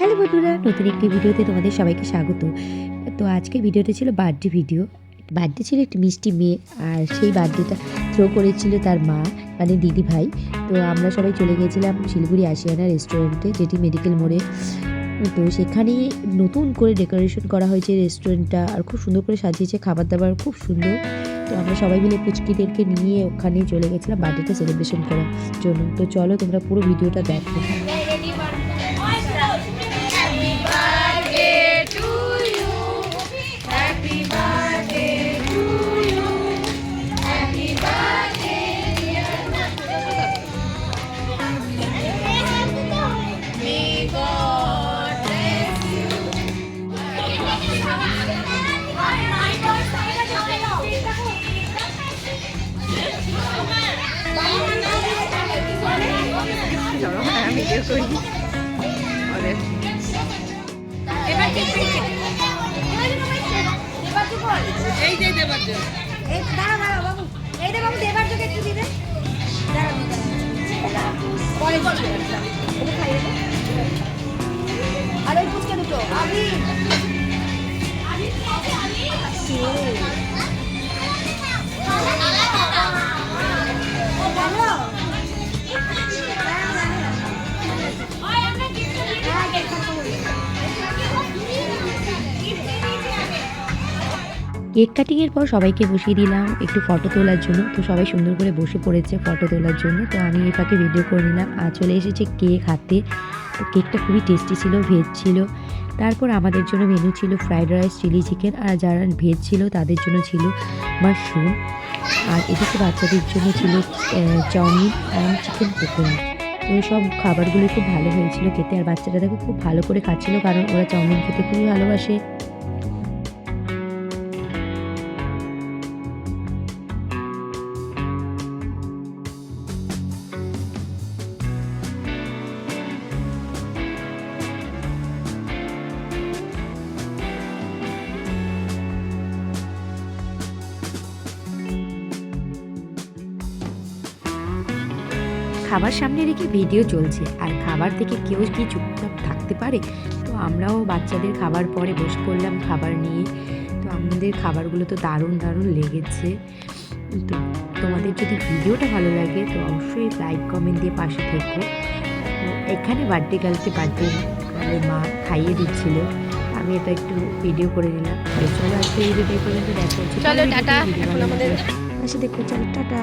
Hello বন্ধুরা, নতুন একটি ভিডিওতে তোমাদের সবাইকে স্বাগত। তো আজকে ভিডিওটা ছিল বার্থডে ভিডিও। বার্থডে ছিল একটি মিষ্টি মেয়ে, আর সেই বার্থডেটা থ্রো করেছিল তার মা, মানে দিদি ভাই। তো আমরা সবাই চলে গিয়েছিলাম শিলিগুড়ি আশিয়ানা রেস্টুরেন্টে, যেটি মেডিকেল মোড়ে। তো সেখানে নতুন করে ডেকোরেশন করা হয়েছে রেস্টুরেন্টটা, আর খুব সুন্দর করে সাজিয়েছে, খাবার দাবার খুব সুন্দর। তো আমরা সবাই মিলে পুচকিদেরকে নিয়ে ওখানে চলে গেছিলাম বার্থডেটা সেলিব্রেশন করার জন্য। তো চলো তোমরা পুরো ভিডিওটা দেখো। ভিডিও করি এই যে দেবার জন্য বাবু এই দে বাবু দেবার জন্য একটু দিবে আর ওই ফুচকা দুটো আমি কেক কাটিংয়ের পর সবাইকে বসিয়ে দিলাম একটু ফটো তোলার জন্য। তো সবাই সুন্দর করে বসে পড়েছে ফটো তোলার জন্য। তো আমি এই ফাঁকে ভিডিও করে নিলাম। আর চলে এসেছে কেক হাতে। তো কেকটা খুবই টেস্টি ছিল, ভেজ ছিল। তারপর আমাদের জন্য মেনু ছিল ফ্রাইড রাইস, চিলি চিকেন, আর যারা ভেজ ছিল তাদের জন্য ছিল মাশরুম। আর এদিকে বাচ্চাদের জন্য ছিল চাউমিন অ্যান্ড চিকেন পকোড়া। তো সব খাবারগুলো খুব ভালো হয়েছিল খেতে। আর বাচ্চারা দেখো খুব ভালো করে খাচ্ছিল, কারণ ওরা চাউমিন খেতে খুবই ভালোবাসে। খাবার সামনে রেখে ভিডিও চলছে, আর খাবার থেকে কেউ কি চুপচাপ থাকতে পারে? তো আমরাও বাচ্চাদের খাবার পরে বসে পড়লাম খাবার নিয়ে। তো আমাদের খাবারগুলো তো দারুণ দারুণ লেগেছে। তো তোমাদের যদি ভিডিওটা ভালো লাগে তো অবশ্যই লাইক কমেন্ট দিয়ে পাশে থেকো। তো এখানে বার্থডে গার্লকে বার্থডে মা খাইয়ে দিচ্ছিল, আমি এটা একটু ভিডিও করে নিলাম। চলো আজকে এই ভিডিও পর্যন্ত দেখা হচ্ছে। চলো টাটা। এখন আমাদের পাশে দেখো, চলো টাটা।